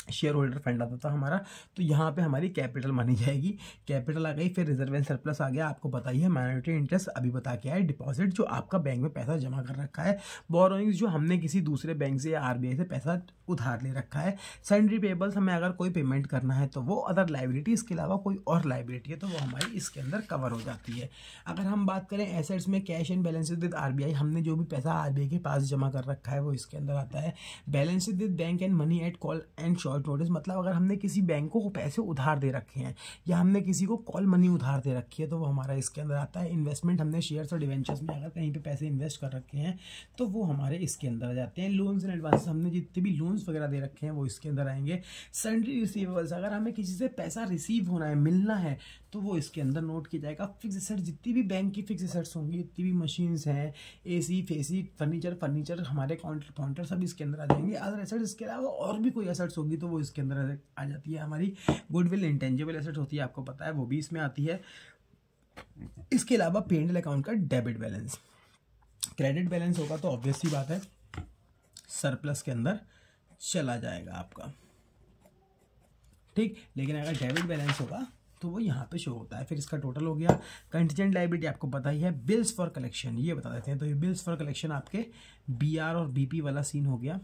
शेयर होल्डर फंड आता था हमारा, तो यहाँ पे हमारी कैपिटल मानी जाएगी। कैपिटल आ गई, फिर रिजर्व एंड सरप्लस आ गया, आपको पता ही है। माइनॉरिटी इंटरेस्ट अभी बता के आए, डिपॉजिट जो आपका बैंक में पैसा जमा कर रखा है, बोरोइंग्स जो हमने किसी दूसरे बैंक से या RBI से पैसा उधार ले रखा है, सैंड्री पेबल्स हमें अगर कोई पेमेंट करना है तो वो, अदर लाइबिलिटी, इसके अलावा कोई और लाइबिलिटी है तो वो हमारी इसके अंदर कवर हो जाती है। अगर हम बात करें एसेट्स में, cash and balances with RBI, हमने जो भी पैसा RBI के पास जमा कर रखा है वो इसके अंदर आता है। Balances with bank and money at call and short notice, मतलब अगर हमने किसी बैंक को पैसे उधार दे रखे हैं या हमने किसी को कॉल मनी उधार दे रखी है तो वो हमारा इसके अंदर आता है। इन्वेस्टमेंट, हमने शेयर्स और डिवेंचर्स में अगर कहीं पे पैसे इन्वेस्ट कर रखे हैं तो वो हमारे इसके अंदर आ जाते हैं। लोन्स एंड एडवांस, हमने जितने भी लोन्स वगैरह दे रखे हैं वो इसके अंदर आएंगे। सन्ड्री रिसीवेबल्स, अगर हमें किसी से पैसा रिसीव होना है, मिलना है, तो वो इसके अंदर नोट किया जाएगा। फिक्स एसेट्स, जितनी भी बैंक की फिक्स एसेट्स होंगी, जितनी भी मशीन्स हैं, AC फेसी, फर्नीचर हमारे काउंटर सब इसके अंदर आ जाएंगे। अदर एसेट्स, इसके अलावा और भी कोई एसेट्स होगी तो वो इसके अंदर आ जाती है। हमारी गुडविल, इंटेंजिबल एसेट्स होती है, आपको पता है, वो भी इसमें आती है। इसके अलावा P&L अकाउंट का डेबिट बैलेंस, क्रेडिट बैलेंस होगा तो ऑब्वियस सी बात है सरप्लस के अंदर चला जाएगा आपका, ठीक। लेकिन अगर डेबिट बैलेंस होगा तो वो यहाँ पे शो होता है। फिर इसका टोटल हो गया। कंटीजेंट लायबिलिटी आपको पता ही है। बिल्स फॉर कलेक्शन, ये बता देते हैं। तो ये बिल्स फॉर कलेक्शन आपके BR और BP वाला सीन हो गया,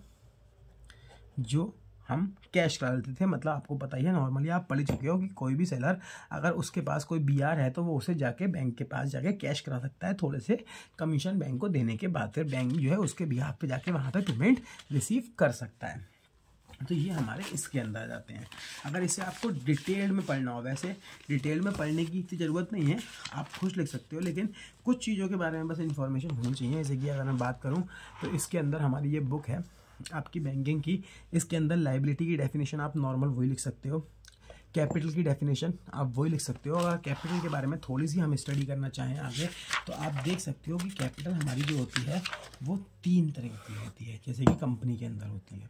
जो हम कैश करा लेते थे। मतलब आपको पता ही है, नॉर्मली आप पढ़ चुके हो कि कोई भी सेलर अगर उसके पास कोई BR है तो वो उसे जाके बैंक के पास जाके कैश करा सकता है, थोड़े से कमीशन बैंक को देने के बाद। फिर बैंक जो है उसके बिहाफ पे जाके वहाँ पे पेमेंट रिसीव कर सकता है। तो ये हमारे इसके अंदर आ जाते हैं। अगर इसे आपको डिटेल में पढ़ना हो, वैसे डिटेल में पढ़ने की इतनी ज़रूरत नहीं है, आप खुद लिख सकते हो, लेकिन कुछ चीज़ों के बारे में बस इन्फॉर्मेशन होनी चाहिए। जैसे कि अगर मैं बात करूँ तो इसके अंदर हमारी ये बुक है आपकी बैंकिंग की, इसके अंदर लायबिलिटी की डेफिनेशन आप नॉर्मल वही लिख सकते हो, कैपिटल की डेफिनेशन आप वही लिख सकते हो। अगर कैपिटल के बारे में थोड़ी सी हम स्टडी करना चाहें आगे, तो आप देख सकते हो कि कैपिटल हमारी जो होती है वो 3 तरह की होती है, जैसे कि कंपनी के अंदर होती है,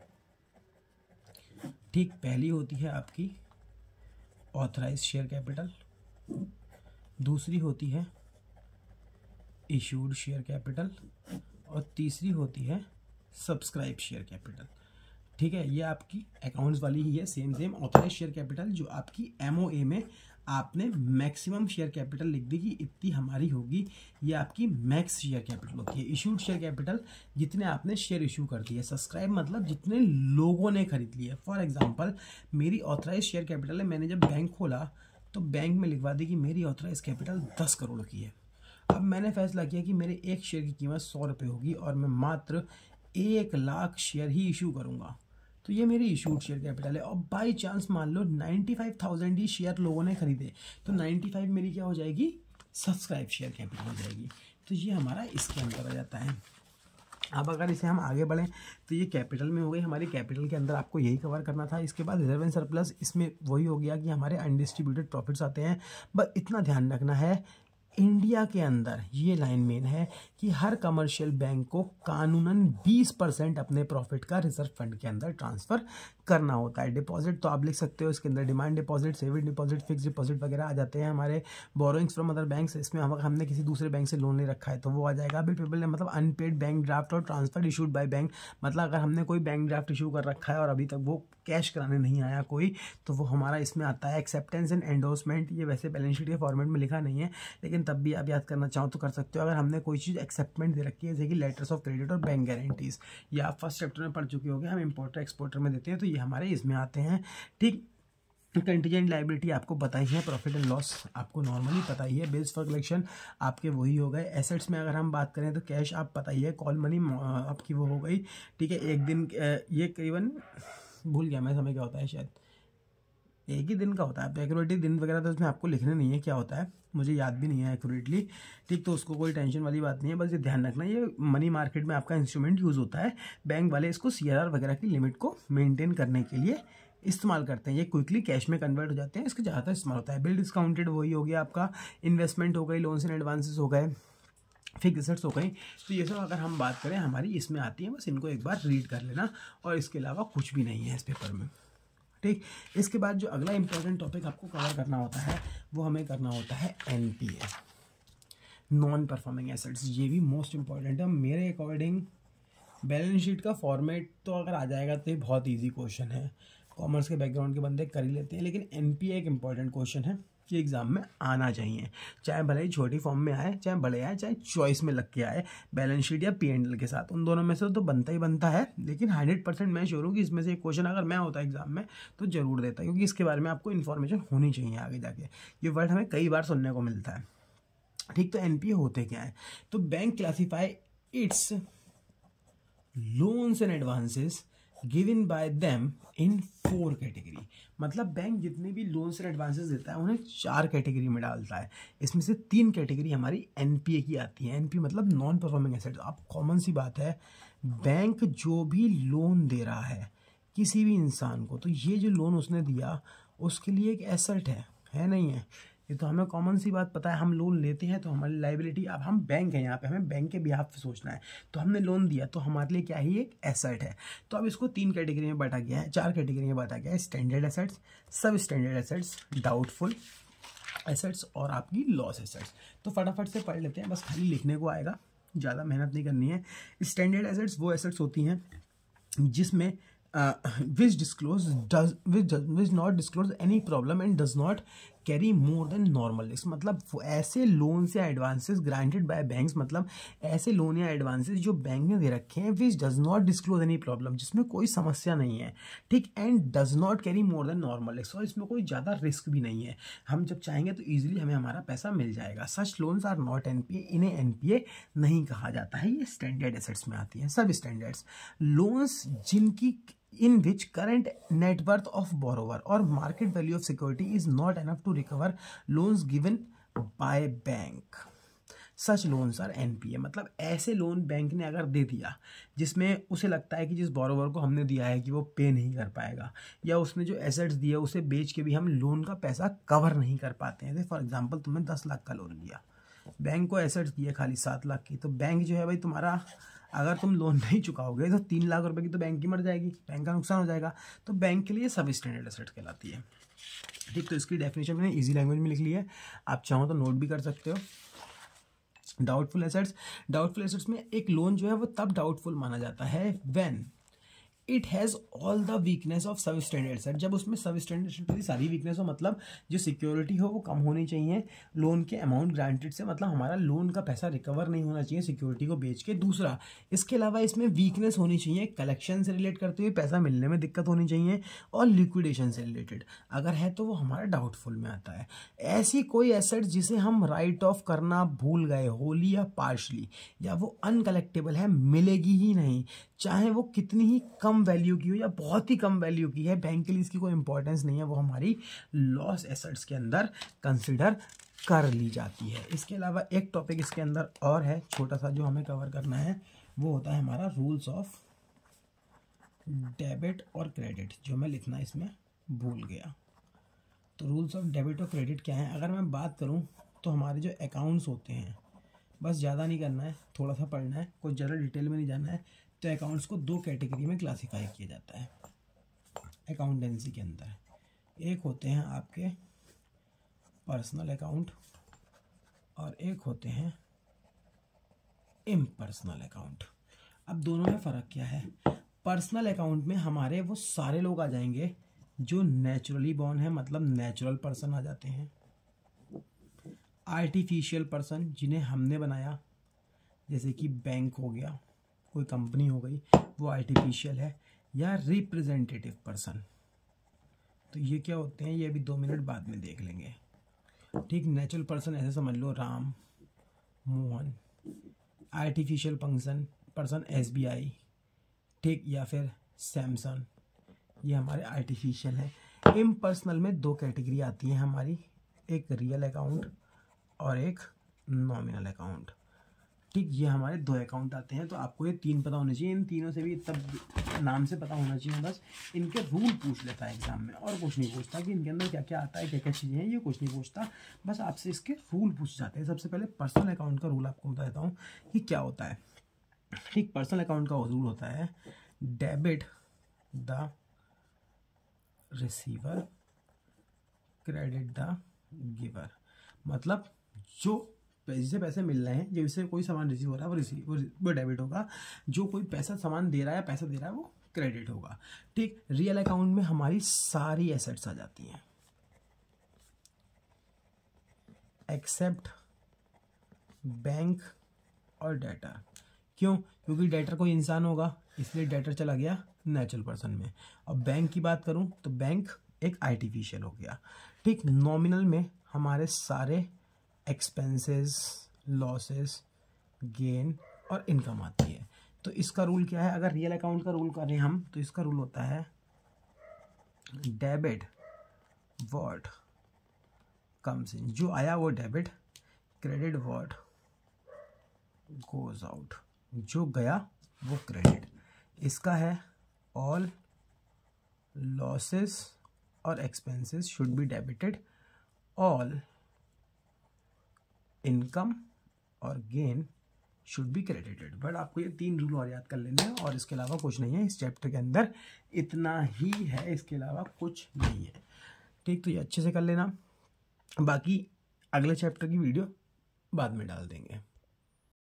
ठीक। पहली होती है आपकी ऑथराइज शेयर कैपिटल, दूसरी होती है इशूड शेयर कैपिटल, और तीसरी होती है सब्सक्राइब शेयर कैपिटल, ठीक है। ये आपकी अकाउंट्स वाली ही है, सेम ऑथराइज शेयर कैपिटल जो आपकी MOA में आपने मैक्सिमम शेयर कैपिटल लिख दी कि इतनी हमारी होगी, ये आपकी मैक्स शेयर कैपिटल होती है। इशूड शेयर कैपिटल, जितने आपने शेयर इशू कर दिए। सब्सक्राइब मतलब जितने लोगों ने खरीद लिए। फॉर एग्जांपल मेरी ऑथराइज शेयर कैपिटल है, मैंने जब बैंक खोला तो बैंक में लिखवा दी कि मेरी ऑथराइज कैपिटल 10 करोड़ की है। अब मैंने फैसला किया कि मेरे एक शेयर की कीमत 100 रुपये होगी और मैं मात्र 1 लाख शेयर ही इशू करूँगा, तो ये मेरी इशूड शेयर कैपिटल है। और बाई चांस मान लो 95,000 ही शेयर लोगों ने खरीदे, तो 95 मेरी क्या हो जाएगी, सब्सक्राइब शेयर कैपिटल हो जाएगी। तो ये हमारा इसके अंदर आ जाता है। अब अगर इसे हम आगे बढ़ें तो ये कैपिटल में हो गई हमारी, कैपिटल के अंदर आपको यही कवर करना था। इसके बाद रिजर्व एंड सरप्लस, इसमें वही हो गया कि हमारे अनडिस्ट्रीब्यूटेड प्रॉफिट्स आते हैं। बस इतना ध्यान रखना है, इंडिया के अंदर ये लाइन मेन है कि हर कमर्शियल बैंक को कानूनन 20% अपने प्रॉफिट का रिजर्व फंड के अंदर ट्रांसफर करना होता है। डिपॉजिट तो आप लिख सकते हो, इसके अंदर demand deposit, saving deposit, fix deposit वगैरह आ जाते हैं। हमारे बोरोइंग्स फ्रॉम अदर बैंक्स, इसमें हमने किसी दूसरे बैंक से लोन ले रखा है तो वो आ जाएगा। बिल पेबल है मतलब अनपेड बैंक ड्राफ्ट और ट्रांसफर इशूड बाय बैंक, मतलब अगर हमने कोई बैंक ड्राफ्ट इशू कर रखा है और अभी तक वो कैश कराने नहीं आया कोई, तो वो हमारा इसमें आता है। एक्सेप्टेंस एंड एंडोर्समेंट, ये वैसे बैलेंस शीट के फॉर्मेट में लिखा नहीं है लेकिन तब भी आप याद करना चाहो तो कर सकते हो। अगर हमने कोई चीज़ एक्सेप्टमेंट दे रखी है जैसे कि लेटर्स ऑफ क्रेडिट और बैंक गारंटीज, ये आप फर्स्ट चैप्टर में पढ़ चुके होंगे, हम इंपोर्टर एक्सपोर्टर में देते हैं तो ये हमारे इसमें आते हैं। ठीक, कंटीजेंट लाइबिलिटी आपको पता ही है, प्रॉफिट एंड लॉस आपको नॉर्मली पता ही है, बिल्स फॉर कलेक्शन आपके वही हो गए। एसेट्स में अगर हम बात करें तो कैश आप पता ही है, कॉल मनी आपकी वो हो गई। ठीक है, एक दिन ये करीबन भूल गया मैं समय क्या होता है, शायद एक ही दिन का होता है। तो एक्यूरेटली दिन वगैरह तो उसमें आपको लिखने नहीं है क्या होता है, मुझे याद भी नहीं है एक्यूरेटली। ठीक, तो उसको कोई टेंशन वाली बात नहीं है, बस ये ध्यान रखना ये मनी मार्केट में आपका इंस्ट्रूमेंट यूज़ होता है। बैंक वाले इसको CRR वगैरह की लिमिट को मेंटेन करने के लिए इस्तेमाल करते हैं। ये क्विकली कैश में कन्वर्ट हो जाते हैं, इसका ज़्यादातर इस्तेमाल होता है। बिल डिस्काउंटेड वही हो गया आपका, इन्वेस्टमेंट हो गई, लोन्स एंड एडवांसेस हो गए, फिक्स एसेट्स हो गई। तो ये सब अगर हम बात करें हमारी इसमें आती है, बस इनको एक बार रीड कर लेना और इसके अलावा कुछ भी नहीं है इस पेपर में। ठीक, इसके बाद जो अगला इंपॉर्टेंट टॉपिक आपको कवर करना होता है वो हमें करना होता है NPA, नॉन परफॉर्मिंग एसेट्स। ये भी मोस्ट इंपॉर्टेंट है मेरे अकॉर्डिंग। बैलेंस शीट का फॉर्मेट तो अगर आ जाएगा तो ये बहुत ईजी क्वेश्चन है, कॉमर्स के बैकग्राउंड के बंदे कर ही लेते हैं, लेकिन NPA एक इंपॉर्टेंट क्वेश्चन है कि एग्जाम में आना चाहिए, चाहे भले ही छोटी फॉर्म में आए, चाहे बड़े आए, चाहे चॉइस में लग के आए, बैलेंस शीट या P&L के साथ, उन दोनों में से तो बनता ही बनता है। लेकिन 100% मैं श्योर हूँ कि इसमें से एक क्वेश्चन अगर मैं होता एग्जाम में तो जरूर देता, क्योंकि इसके बारे में आपको इन्फॉर्मेशन होनी चाहिए आगे जाके। ये वर्ड हमें कई बार सुनने को मिलता है। ठीक, तो NPA होते क्या है, तो bank classify it's loans and advances given by them in 4 category. मतलब बैंक जितने भी लोन्स एंड एडवांसेस देता है उन्हें 4 कैटेगरी में डालता है। इसमें से 3 कैटेगरी हमारी NPA की आती है। NPA मतलब नॉन परफॉर्मिंग एसेट्स। अब कॉमन सी बात है, बैंक जो भी लोन दे रहा है किसी भी इंसान को, तो ये जो लोन उसने दिया उसके लिए एक एसेट है नहीं है, ये तो हमें कॉमन सी बात पता है। हम लोन लेते हैं तो हमारी लाइबिलिटी, अब हम बैंक हैं यहाँ पे, हमें बैंक के बिहाफ पे सोचना है, तो हमने लोन दिया तो हमारे लिए क्या ही एक एसेट है। तो अब इसको 3 कैटेगरी में बांटा गया है, 4 कैटेगरी में बांटा गया है, स्टैंडर्ड एसेट्स, सब स्टैंडर्ड एसेट्स, डाउटफुल एसेट्स और आपकी लॉस एसेट्स। तो फटाफट से पढ़ लेते हैं, बस खाली लिखने को आएगा, ज़्यादा मेहनत नहीं करनी है। स्टैंडर्ड एसेट्स वो एसेट्स होती हैं जिसमें which not disclose any problem and does not carry more than normal risk. मतलब ऐसे लोन्स या एडवांसेस ग्रांटेड बाय बैंक्स, मतलब ऐसे लोन या एडवांसेस जो बैंक ने दे रखे हैं, which does not disclose any problem, जिसमें कोई समस्या नहीं है। ठीक, and does not carry more than normal risk, और इसमें कोई ज़्यादा रिस्क भी नहीं है, हम जब चाहेंगे तो ईजिली हमें हमारा पैसा मिल जाएगा। सच लोन्स आर नॉट NPA, इन्हें NPA नहीं कहा जाता है। ये स्टैंडर्ड एसेट्स में आती हैं। सब स्टैंडर्ड्स लोन्स जिनकी in which current net worth of borrower or market value of security is not enough to recover loans given by bank, such loans are NPA। मतलब ऐसे लोन बैंक ने अगर दे दिया जिसमें उसे लगता है कि जिस बोरोवर को हमने दिया है कि वो पे नहीं कर पाएगा, या उसने जो एसेट्स दिया उसे बेच के भी हम लोन का पैसा कवर नहीं कर पाते हैं। फॉर एग्जाम्पल तुमने 10 लाख का लोन लिया, बैंक को एसेट्स दिए खाली 7 लाख की, तो बैंक जो है भाई तुम्हारा, अगर तुम लोन नहीं चुकाओगे तो 3 लाख रुपए की तो बैंक की मर जाएगी, बैंक का नुकसान हो जाएगा। तो बैंक के लिए सब स्टैंडर्ड एसेट कहलाती है। ठीक, तो इसकी डेफिनेशन मैंने इजी लैंग्वेज में लिख ली है, आप चाहो तो नोट भी कर सकते हो। डाउटफुल एसेट्स, डाउटफुल एसेट्स में एक लोन जो है वो तब डाउटफुल माना जाता है when it has all the weakness of सब स्टैंडर्ड एसेट, जब उसमें सब स्टैंडर्ड एसेट की सारी वीकनेस हो, मतलब जो सिक्योरिटी हो वो कम होनी चाहिए लोन के अमाउंट ग्रांटेड से, मतलब हमारा लोन का पैसा रिकवर नहीं होना चाहिए सिक्योरिटी को बेच के। दूसरा, इसके अलावा इसमें वीकनेस होनी चाहिए कलेक्शन से रिलेट करते हुए, पैसा मिलने में दिक्कत होनी चाहिए, और लिक्विडेशन से रिलेटेड अगर है तो वो हमारा डाउटफुल में आता है। ऐसी कोई एसेट जिसे हम राइट ऑफ करना भूल गए होली या पार्शली, या वो अनकलेक्टेबल है, मिलेगी ही नहीं, चाहे वो कितनी ही कम वैल्यू की हो या बहुत ही कम वैल्यू की है, बैंक के लिए इसकी कोई इंपॉर्टेंस नहीं है, वो हमारी लॉस एसेट्स के अंदर कंसिडर कर ली जाती है। इसके अलावा एक टॉपिक इसके अंदर और है छोटा सा जो हमें कवर करना है, वो होता है हमारा रूल्स ऑफ डेबिट और क्रेडिट, जो मैं लिखना इसमें भूल गया। तो रूल्स ऑफ डेबिट और क्रेडिट क्या है, अगर मैं बात करूं तो हमारे जो अकाउंट्स होते हैं, बस ज़्यादा नहीं करना है, थोड़ा सा पढ़ना है, कुछ ज़्यादा डिटेल में नहीं जाना है। तो अकाउंट्स को 2 कैटेगरी में क्लासीफाई किया जाता है अकाउंटेंसी के अंदर। एक होते हैं आपके पर्सनल अकाउंट और एक होते हैं इम्पर्सनल अकाउंट। अब दोनों में फ़र्क क्या है? पर्सनल अकाउंट में हमारे वो सारे लोग आ जाएंगे जो नेचुरली बॉर्न है, मतलब नेचुरल पर्सन आ जाते हैं। आर्टिफिशियल पर्सन जिन्हें हमने बनाया, जैसे कि बैंक हो गया, कोई कंपनी हो गई, वो आर्टिफिशियल है। या रिप्रेजेंटेटिव पर्सन, तो ये क्या होते हैं ये भी 2 मिनट बाद में देख लेंगे। ठीक, नेचुरल पर्सन ऐसे समझ लो Ram, Mohan. Artificial person SBI, ठीक, या फिर सैमसन, ये हमारे आर्टिफिशियल है। इम्पर्सनल में 2 कैटेगरी आती हैं हमारी, एक रियल अकाउंट और एक नॉमिनल अकाउंट। ठीक, ये हमारे 2 अकाउंट आते हैं। तो आपको ये 3 पता होने चाहिए। इन तीनों से भी तब नाम से पता होना चाहिए, बस इनके रूल पूछ लेता है एग्जाम में, और कुछ नहीं पूछता कि इनके अंदर क्या क्या आता है, क्या क्या चीज़ें हैं, ये कुछ नहीं पूछता, बस आपसे इसके रूल पूछ जाते हैं। सबसे पहले पर्सनल अकाउंट का रूल आपको बता देता हूँ कि क्या होता है। ठीक, पर्सनल अकाउंट का रूल होता है debit the receiver, credit the giver. मतलब जो जिसे पैसे मिल रहे हैं, जिससे कोई सामान रिसीव हो रहा है वो डेबिट होगा, जो कोई पैसा सामान दे रहा है, पैसा दे रहा है, वो क्रेडिट होगा। ठीक, रियल अकाउंट में हमारी सारी एसेट्स आ जाती हैं एक्सेप्ट बैंक और डेटर। क्यों? क्योंकि डेटर कोई इंसान होगा, इसलिए डेटर चला गया नेचुरल पर्सन में। और बैंक की बात करूं तो बैंक एक आर्टिफिशियल हो गया। ठीक, नॉमिनल में हमारे सारे एक्सपेंसेस, लॉसेस, गेन और इनकम आती है। तो इसका रूल क्या है? अगर रियल अकाउंट का रूल करें हम, तो इसका रूल होता है डेबिट व्हाट कम्स इन, जो आया वो debit, credit what goes out, जो गया वो क्रेडिट। इसका है ऑल लॉसेस और expenses should be debited, all income और gain should be credited. But आपको ये 3 रूल और याद कर लेने हैं, और इसके अलावा कुछ नहीं है इस चैप्टर के अंदर, इतना ही है, इसके अलावा कुछ नहीं है। ठीक, तो ये अच्छे से कर लेना, बाकी अगले चैप्टर की वीडियो बाद में डाल देंगे।